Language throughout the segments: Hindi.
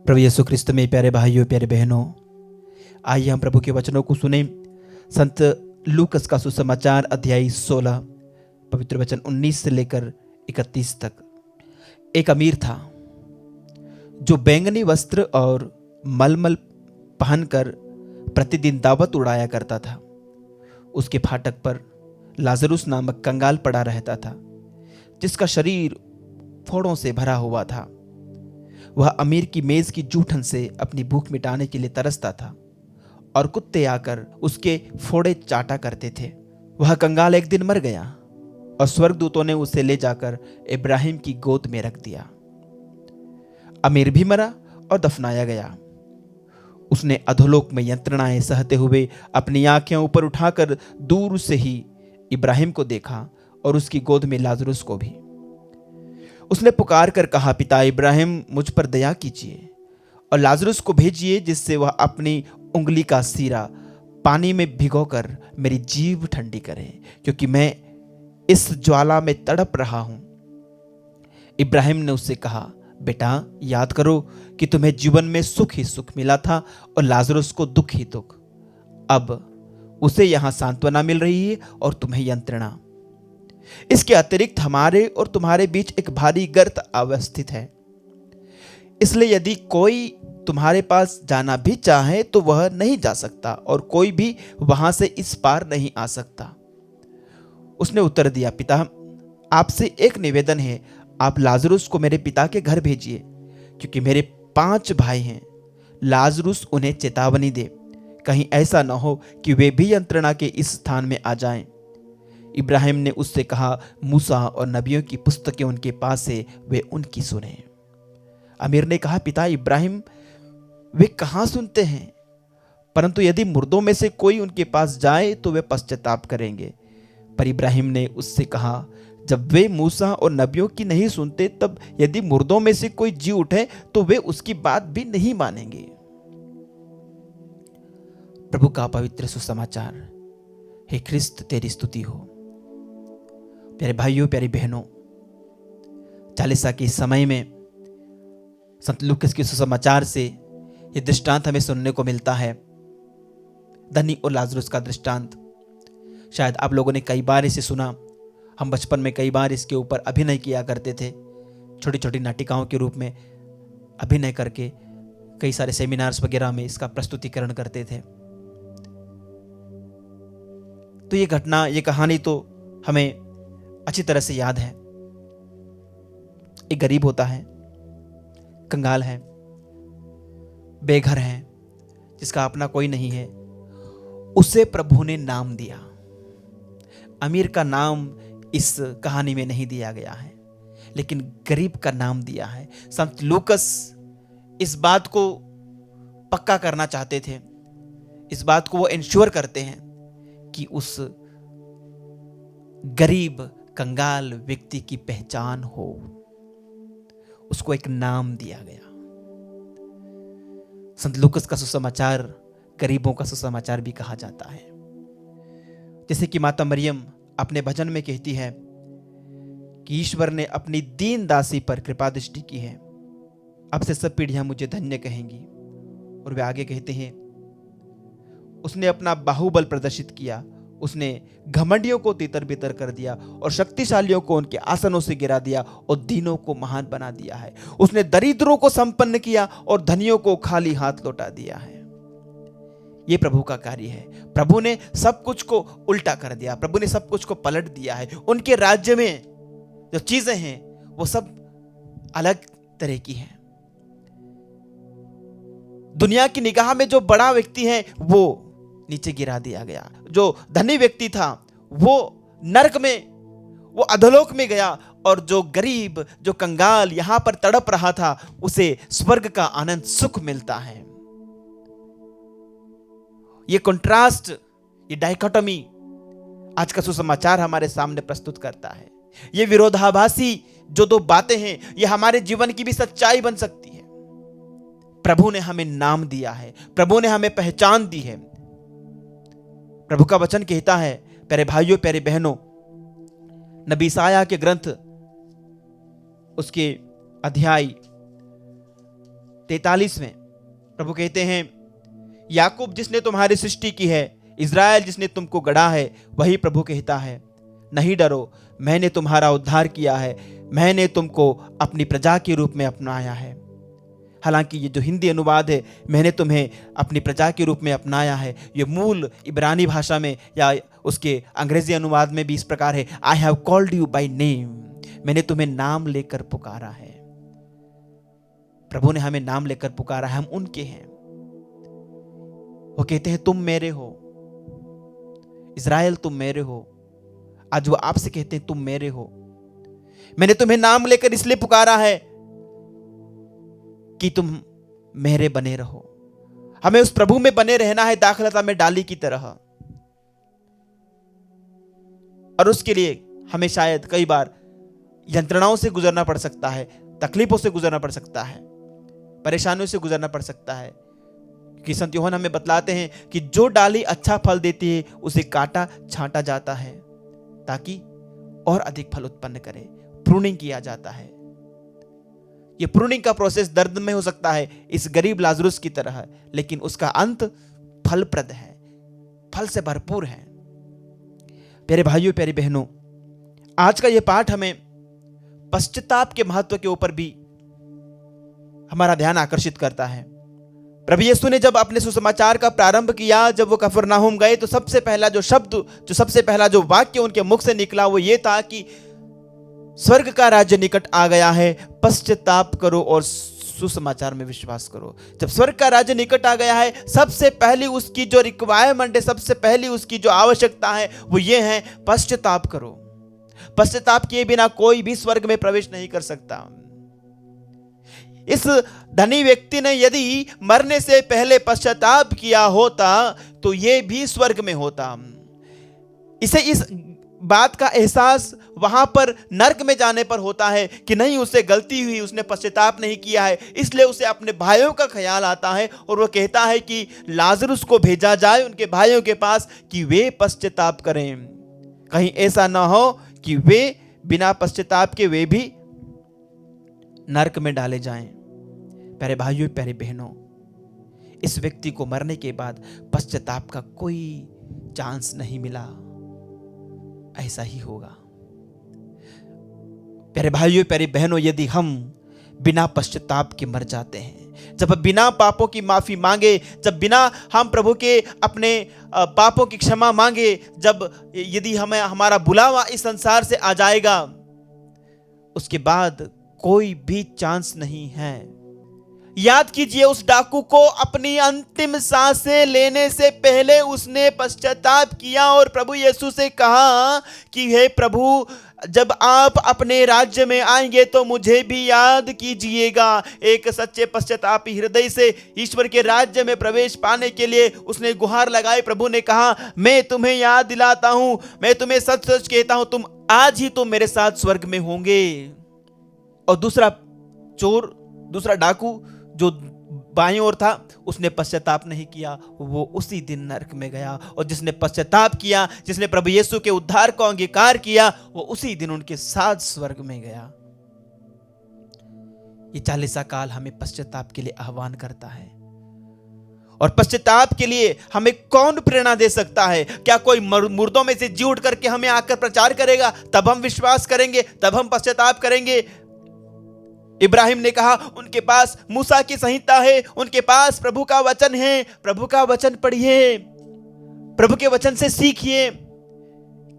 प्रभु यीशु क्रिस्त में प्यारे भाइयों प्यारे बहनों, आइए हम प्रभु के वचनों को सुने। संत लूकस का सुसमाचार अध्याय 16 पवित्र वचन 19 से लेकर 31 तक। एक अमीर था जो बैंगनी वस्त्र और मलमल पहनकर प्रतिदिन दावत उड़ाया करता था। उसके फाटक पर लाजरुस नामक कंगाल पड़ा रहता था, जिसका शरीर फोड़ों से भरा हुआ था। वह अमीर की मेज की जूठन से अपनी भूख मिटाने के लिए तरसता था और कुत्ते आकर उसके फोड़े चाटा करते थे। वह कंगाल एक दिन मर गया और स्वर्गदूतों ने उसे ले जाकर इब्राहिम की गोद में रख दिया। अमीर भी मरा और दफनाया गया। उसने अधोलोक में यंत्रणाएं सहते हुए अपनी आंखें ऊपर उठाकर दूर से ही इब्राहिम को देखा और उसकी गोद में लाजरुस को भी। उसने पुकार कर कहा, पिता इब्राहिम, मुझ पर दया कीजिए और लाजरुस को भेजिए, जिससे वह अपनी उंगली का सीरा पानी में भिगोकर मेरी जीभ ठंडी करे, क्योंकि मैं इस ज्वाला में तड़प रहा हूं। इब्राहिम ने उससे कहा, बेटा, याद करो कि तुम्हें जीवन में सुख ही सुख मिला था और लाजरुस को दुख ही दुख। अब उसे यहां सांत्वना मिल रही है और तुम्हें यंत्रणा। इसके अतिरिक्त हमारे और तुम्हारे बीच एक भारी गर्त अवस्थित है, इसलिए यदि कोई तुम्हारे पास जाना भी चाहे तो वह नहीं जा सकता और कोई भी वहां से इस पार नहीं आ सकता। उसने उत्तर दिया, पिता, आपसे एक निवेदन है, आप लाजरुस को मेरे पिता के घर भेजिए, क्योंकि मेरे 5 भाई हैं। लाजरुस उन्हें चेतावनी दे, कहीं ऐसा न हो कि वे भी यंत्रणा के इस स्थान में आ जाएं। इब्राहिम ने उससे कहा, मूसा और नबियों की पुस्तकें उनके पास है, वे उनकी सुने। अमीर ने कहा, पिता इब्राहिम, वे कहां सुनते हैं, परंतु यदि मुर्दों में से कोई उनके पास जाए तो वे पश्चाताप करेंगे। पर इब्राहिम ने उससे कहा, जब वे मूसा और नबियों की नहीं सुनते, तब यदि मुर्दों में से कोई जी उठे तो वे उसकी बात भी नहीं मानेंगे। प्रभु का पवित्र सुसमाचार। हे ख्रिस्त, तेरी स्तुति हो। प्यारे भाइयों प्यारी बहनों, चालीसा के समय में संत लूकस के सुसमाचार से यह दृष्टांत हमें सुनने को मिलता है, धनी और लाजरुस का दृष्टांत। शायद आप लोगों ने कई बार इसे सुना। हम बचपन में कई बार इसके ऊपर अभिनय किया करते थे, छोटी छोटी नाटिकाओं के रूप में अभिनय करके कई सारे सेमिनार्स वगैरह में इसका प्रस्तुतिकरण करते थे। तो ये घटना, ये कहानी तो हमें अच्छी तरह से याद है। एक गरीब होता है, कंगाल है, बेघर है, जिसका अपना कोई नहीं है। उसे प्रभु ने नाम दिया। अमीर का नाम इस कहानी में नहीं दिया गया है, लेकिन गरीब का नाम दिया है। संत लूकस इस बात को पक्का करना चाहते थे, इस बात को वो इंश्योर करते हैं कि उस गरीब कंगाल व्यक्ति की पहचान हो। उसको एक नाम दिया गया। संत लूकस का सुसमाचार गरीबों का सुसमाचार भी कहा जाता है। जैसे कि माता मरियम अपने भजन में कहती है कि ईश्वर ने अपनी दीन दासी पर कृपा दृष्टि की है, अब से सब पीढ़ियां मुझे धन्य कहेंगी। और वे आगे कहते हैं, उसने अपना बाहुबल प्रदर्शित किया, उसने घमंडियों को तितर बितर कर दिया और शक्तिशालियों को उनके आसनों से गिरा दिया और दीनों को महान बना दिया है। उसने दरिद्रों को संपन्न किया और धनियों को खाली हाथ लौटा दिया है। ये प्रभु का कार्य है। प्रभु ने सब कुछ को उल्टा कर दिया, प्रभु ने सब कुछ को पलट दिया है। उनके राज्य में जो चीजें हैं वो सब अलग तरह की हैं। दुनिया की निगाह में जो बड़ा व्यक्ति है वो नीचे गिरा दिया गया। जो धनी व्यक्ति था वो नरक में, वो अधोलोक में गया, और जो गरीब, जो कंगाल यहां पर तड़प रहा था, उसे स्वर्ग का आनंद सुख मिलता है। ये कंट्रास्ट, ये डाइकोटोमी आज का सुसमाचार हमारे सामने प्रस्तुत करता है। ये विरोधाभासी जो दो बातें हैं, ये हमारे जीवन की भी सच्चाई बन सकती है। प्रभु ने हमें नाम दिया है, प्रभु ने हमें पहचान दी है। प्रभु का वचन कहता है, प्यारे भाइयों प्यारे बहनों, नबी ईसाया के ग्रंथ उसके अध्याय 43 में प्रभु कहते हैं, याकूब जिसने तुम्हारी सृष्टि की है, इज़राइल जिसने तुमको गढ़ा है, वही प्रभु कहता है, नहीं डरो, मैंने तुम्हारा उद्धार किया है, मैंने तुमको अपनी प्रजा के रूप में अपनाया है। हालांकि ये जो हिंदी अनुवाद है, मैंने तुम्हें अपनी प्रजा के रूप में अपनाया है, ये मूल इब्रानी भाषा में या उसके अंग्रेजी अनुवाद में भी इस प्रकार है, I have called you by name, मैंने तुम्हें नाम लेकर पुकारा है। प्रभु ने हमें नाम लेकर पुकारा है, हम उनके हैं। वो कहते हैं तुम मेरे हो, इज़राइल तुम मेरे हो। आज वो आपसे कहते हैं तुम मेरे हो। मैंने तुम्हें नाम लेकर इसलिए पुकारा है कि तुम मेरे बने रहो। हमें उस प्रभु में बने रहना है, दाखलता में डाली की तरह। और उसके लिए हमें शायद कई बार यंत्रणाओं से गुजरना पड़ सकता है, तकलीफों से गुजरना पड़ सकता है, परेशानियों से गुजरना पड़ सकता है। कि संत यूहन्ना हमें बतलाते हैं कि जो डाली अच्छा फल देती है उसे काटा छांटा जाता है ताकि और अधिक फल उत्पन्न करे। प्रूनिंग किया जाता है। ये प्रूनिंग का प्रोसेस दर्द में हो सकता है, इस गरीब लाजरुस की तरह, लेकिन उसका अंत फलप्रद है, फल से भरपूर है। प्यारे भाइयों, प्यारी बहनों, आज का यह पाठ हमें पश्चाताप के महत्व के ऊपर भी हमारा ध्यान आकर्षित करता है। प्रभु यीशु ने जब अपने सुसमाचार का प्रारंभ किया, जब वो कफरनहूम गए, तो सबसे पहला जो शब्द, सबसे पहला जो वाक्य उनके मुख से निकला वो ये था कि स्वर्ग का राज्य निकट आ गया है, पश्चाताप करो और सुसमाचार में विश्वास करो। जब स्वर्ग का राज्य निकट आ गया है, सबसे पहली उसकी जो रिक्वायरमेंट है, सबसे पहली उसकी जो आवश्यकता है वो ये है, पश्चाताप करो। पश्चाताप किए बिना कोई भी स्वर्ग में प्रवेश नहीं कर सकता। इस धनी व्यक्ति ने यदि मरने से पहले पश्चाताप किया होता तो ये भी स्वर्ग में होता। इसे इस बात का एहसास वहां पर नर्क में जाने पर होता है कि नहीं, उससे गलती हुई, उसने पश्चाताप नहीं किया है, इसलिए उसे अपने भाइयों का ख्याल आता है और वह कहता है कि लाजरुस को भेजा जाए उनके भाइयों के पास कि वे पश्चाताप करें, कहीं ऐसा ना हो कि वे बिना पश्चाताप के वे भी नरक में डाले जाएं। प्यारे भाइयों, प्यारे बहनों, इस व्यक्ति को मरने के बाद पश्चाताप का कोई चांस नहीं मिला। ऐसा ही होगा। प्यारे भाइयों, प्यारी बहनों, यदि हम बिना पश्चाताप के मर जाते हैं, जब बिना पापों की माफी मांगे, जब बिना हम प्रभु के अपने पापों की क्षमा मांगे, जब यदि हमें हमारा बुलावा इस संसार से आ जाएगा, उसके बाद कोई भी चांस नहीं है। याद कीजिए, उस डाकू को अपनी अंतिम सांसें लेने से पहले उसने पश्चाताप किया और प्रभु यीशु से कहा कि हे प्रभु, जब आप अपने राज्य में आएंगे तो मुझे भी याद कीजिएगा। एक सच्चे पश्चातापी हृदय से ईश्वर के राज्य में प्रवेश पाने के लिए उसने गुहार लगाई। प्रभु ने कहा, मैं तुम्हें याद दिलाता हूं, मैं तुम्हें सच सच कहता हूं, तुम आज ही तो मेरे साथ स्वर्ग में होंगे। और दूसरा चोर, दूसरा डाकू जो बाईं ओर था, उसने पश्चाताप नहीं किया, वो उसी दिन नरक में गया। और जिसने पश्चाताप किया, जिसने प्रभु यीशु के उद्धार को अंगीकार किया, वो उसी दिन उनके साथ स्वर्ग में गया। ये 40 काल हमें पश्चाताप के लिए आह्वान करता है। और पश्चाताप के लिए हमें कौन प्रेरणा दे सकता है? क्या कोई मुर्दों में से जी उठ करके हमें आकर प्रचार करेगा? तब हम विश्वास करेंगे, तब हम पश्चाताप करेंगे। इब्राहिम ने कहा, उनके पास मूसा की संहिता है, उनके पास प्रभु का वचन है, प्रभु का वचन पढ़िए, प्रभु के वचन से सीखिए,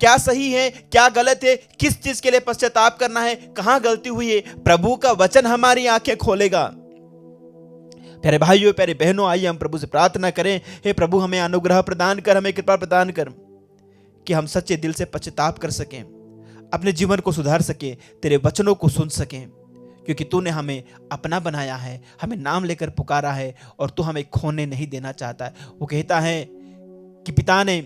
क्या सही है, क्या गलत है, किस चीज के लिए पश्चाताप करना है, कहां गलती हुई है। प्रभु का वचन हमारी आंखें खोलेगा। प्यारे भाइयों, प्यारे बहनों, आइए हम प्रभु से प्रार्थना करें, हे प्रभु, हमें अनुग्रह प्रदान कर, हमें कृपा प्रदान कर कि हम सच्चे दिल से पश्चाताप कर सकें, अपने जीवन को सुधार सकें, तेरे वचनों को सुन सकें, क्योंकि तूने हमें अपना बनाया है, हमें नाम लेकर पुकारा है और तू हमें खोने नहीं देना चाहता है। वो कहता है कि पिता ने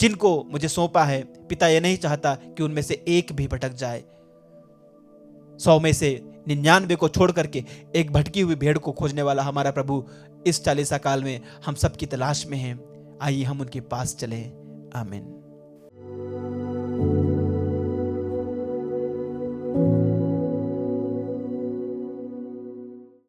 जिनको मुझे सौंपा है, पिता ये नहीं चाहता कि उनमें से एक भी भटक जाए। 100 में से 99 को छोड़ करके एक भटकी हुई भेड़ को खोजने वाला हमारा प्रभु इस 40 काल में हम सबकी तलाश में है। आइए हम उनके पास चले। आमीन।